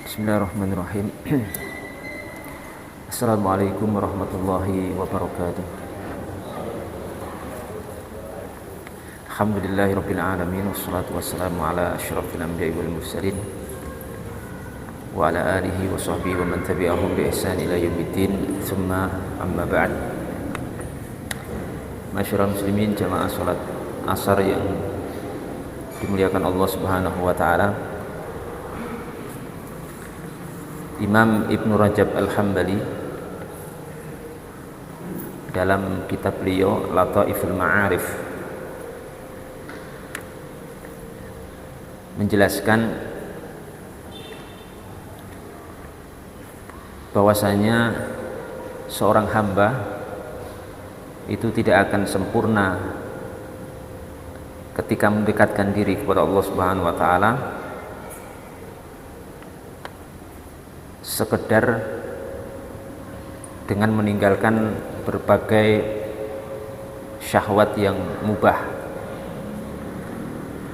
Bismillahirrahmanirrahim. Assalamualaikum warahmatullahi wabarakatuh. Alhamdulillahirabbil alamin wassalatu wassalamu ala asyrafil anbiya'i wal mursalin wa ala alihi wa sahbihi wa man tabi'ahum bi ihsan ila yaumiddin. Tsumma amma ba'd. Masyarul muslimin, jamaah salat asar yang dimuliakan Allah Subhanahu wa taala. Imam Ibnu Rajab Al-Hambali dalam kitab beliau Lataiful Ma'arif menjelaskan bahwasanya seorang hamba itu tidak akan sempurna ketika mendekatkan diri kepada Allah Subhanahu wa taala sekedar dengan meninggalkan berbagai syahwat yang mubah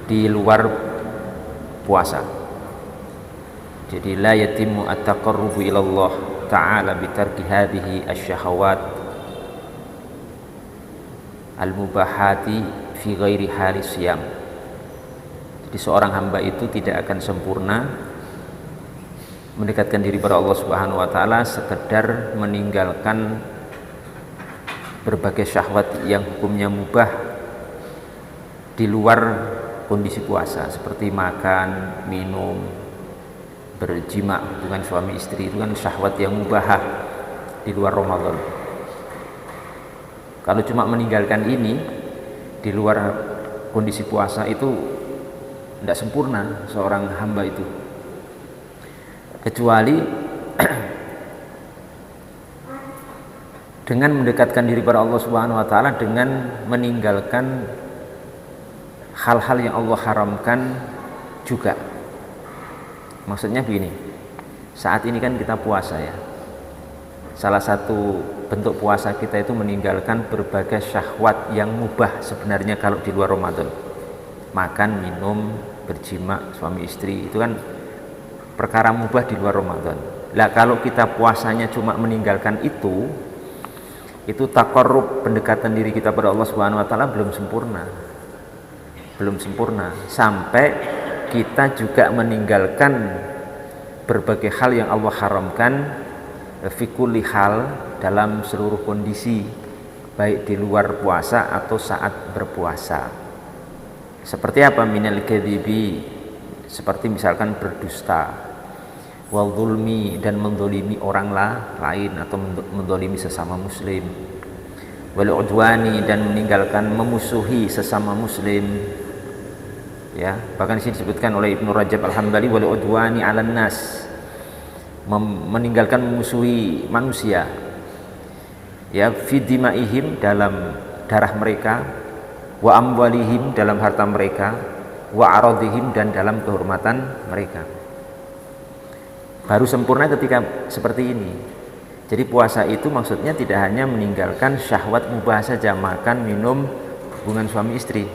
di luar puasa. Jadi la yatimmu at-taqarrubu ila Allah ta'ala bi tarki hadhihi asy-syahawat al-mubahati fi ghairi hali siyam. Jadi seorang hamba itu tidak akan sempurna mendekatkan diri pada Allah Subhanahu wa taala sekedar meninggalkan berbagai syahwat yang hukumnya mubah di luar kondisi puasa, seperti makan, minum, berjima dengan suami istri. Itu kan syahwat yang mubah di luar Ramadan. Kalau cuma meninggalkan ini di luar kondisi puasa itu tidak sempurna seorang hamba itu, kecuali dengan mendekatkan diri pada Allah Subhanahu wa taala dengan meninggalkan hal-hal yang Allah haramkan juga. Maksudnya begini, saat ini kan kita puasa ya. Salah satu bentuk puasa kita itu meninggalkan berbagai syahwat yang mubah sebenarnya kalau di luar Ramadan. Makan, minum, berjima, suami istri, itu kan perkara mubah di luar Ramadan. Lah kalau kita puasanya cuma meninggalkan itu taqarrub, pendekatan diri kita pada Allah Subhanahu wa taala belum sempurna. Belum sempurna sampai kita juga meninggalkan berbagai hal yang Allah haramkan fi kulli hal, dalam seluruh kondisi, baik di luar puasa atau saat berpuasa. Seperti apa? Minal kadhibi, seperti misalkan berdusta, wal zulmi, dan mendolimi orang lain atau mendolimi sesama muslim, wal udwani, dan meninggalkan memusuhi sesama muslim ya. Bahkan di sini disebutkan oleh Ibnu Rajab Al-Hambali wal udwani 'alan nas, meninggalkan memusuhi manusia ya, fi dimaihim, dalam darah mereka, wa amwalihim, dalam harta mereka, wa aradihim, dan dalam kehormatan mereka. Baru sempurna ketika seperti ini. Jadi puasa itu maksudnya tidak hanya meninggalkan syahwat mubah saja, makan, minum, hubungan suami istri,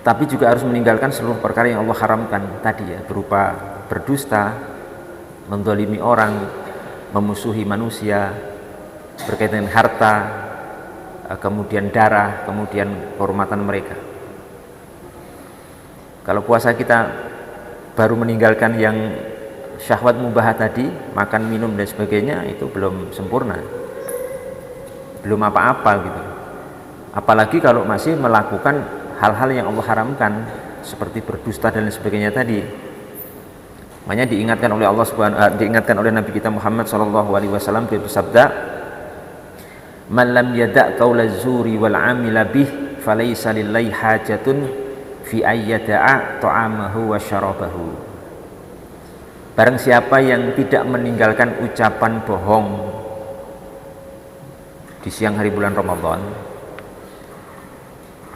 tapi juga harus meninggalkan seluruh perkara yang Allah haramkan tadi ya, berupa berdusta, mendolimi orang, memusuhi manusia berkaitan dengan harta, kemudian darah, kemudian kehormatan mereka. Kalau puasa kita baru meninggalkan yang syahwat mubah tadi, makan, minum, dan sebagainya, itu belum sempurna, belum apa-apa gitu. Apalagi kalau masih melakukan hal-hal yang Allah haramkan seperti berdusta dan sebagainya tadi. Makanya diingatkan oleh Nabi kita Muhammad SAW, dia bersabda, "Man lam yada' qaulaz zuri wal 'amila bih falaysa lillahi hajatun fi ayyada'a ta'amahu wa syarabahu." Barang siapa yang tidak meninggalkan ucapan bohong di siang hari bulan Ramadan,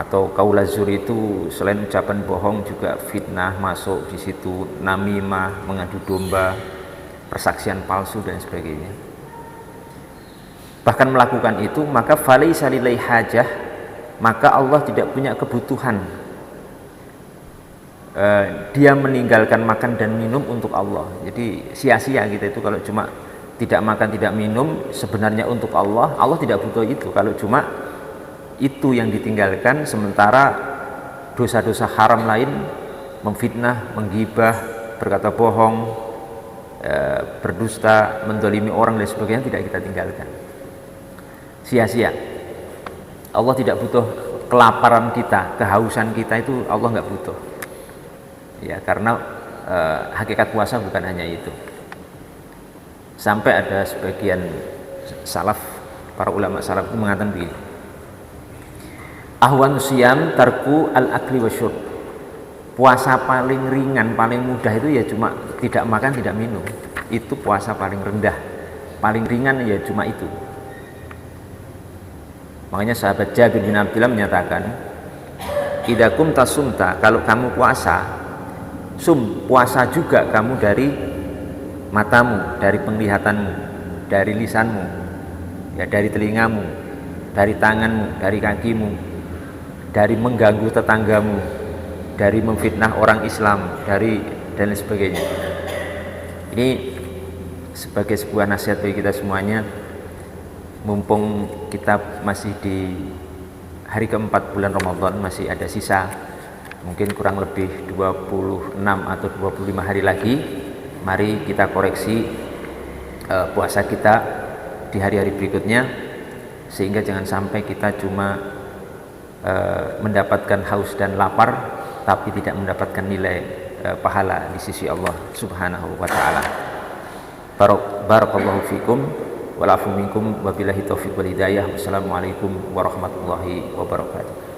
atau qaulaz zuri itu selain ucapan bohong juga fitnah masuk di situ, namimah, mengadu domba, persaksian palsu dan sebagainya. Bahkan melakukan itu, maka falaysa lillahi hajah, maka Allah tidak punya kebutuhan dia meninggalkan makan dan minum untuk Allah. Jadi sia-sia kita itu kalau cuma tidak makan tidak minum sebenarnya untuk Allah. Allah tidak butuh itu kalau cuma itu yang ditinggalkan, sementara dosa-dosa haram lain, memfitnah, menggibah, berkata bohong, berdusta, mendolimi orang dan sebagainya tidak kita tinggalkan. Sia-sia. Allah tidak butuh kelaparan kita, kehausan kita, itu Allah nggak butuh. Ya, karena hakikat puasa bukan hanya itu. Sampai ada sebagian salaf, para ulama salaf itu mengatakan begini, ahwan siyam tarku al-akli wasyurb. Puasa paling ringan, paling mudah itu ya cuma tidak makan, tidak minum. Itu puasa paling rendah. Paling ringan ya cuma itu. Makanya sahabat Jabir bin Abdullah menyatakan, idza kumta sumta, kalau kamu puasa, puasa juga kamu dari matamu, dari penglihatanmu, dari lisanmu, ya, dari telingamu, dari tanganmu, dari kakimu, dari mengganggu tetanggamu, dari memfitnah orang Islam, dari dan lain sebagainya. Ini sebagai sebuah nasihat bagi kita semuanya, mumpung kita masih di hari keempat bulan Ramadan, masih ada sisa mungkin kurang lebih 26 atau 25 hari lagi. Mari kita koreksi puasa kita di hari-hari berikutnya, sehingga jangan sampai kita cuma mendapatkan haus dan lapar tapi tidak mendapatkan nilai pahala di sisi Allah Subhanahu wa taala. Barakallahu fikum wal afu minkum wabillahi taufiq wal hidayah. Wassalamualaikum warahmatullahi wabarakatuh.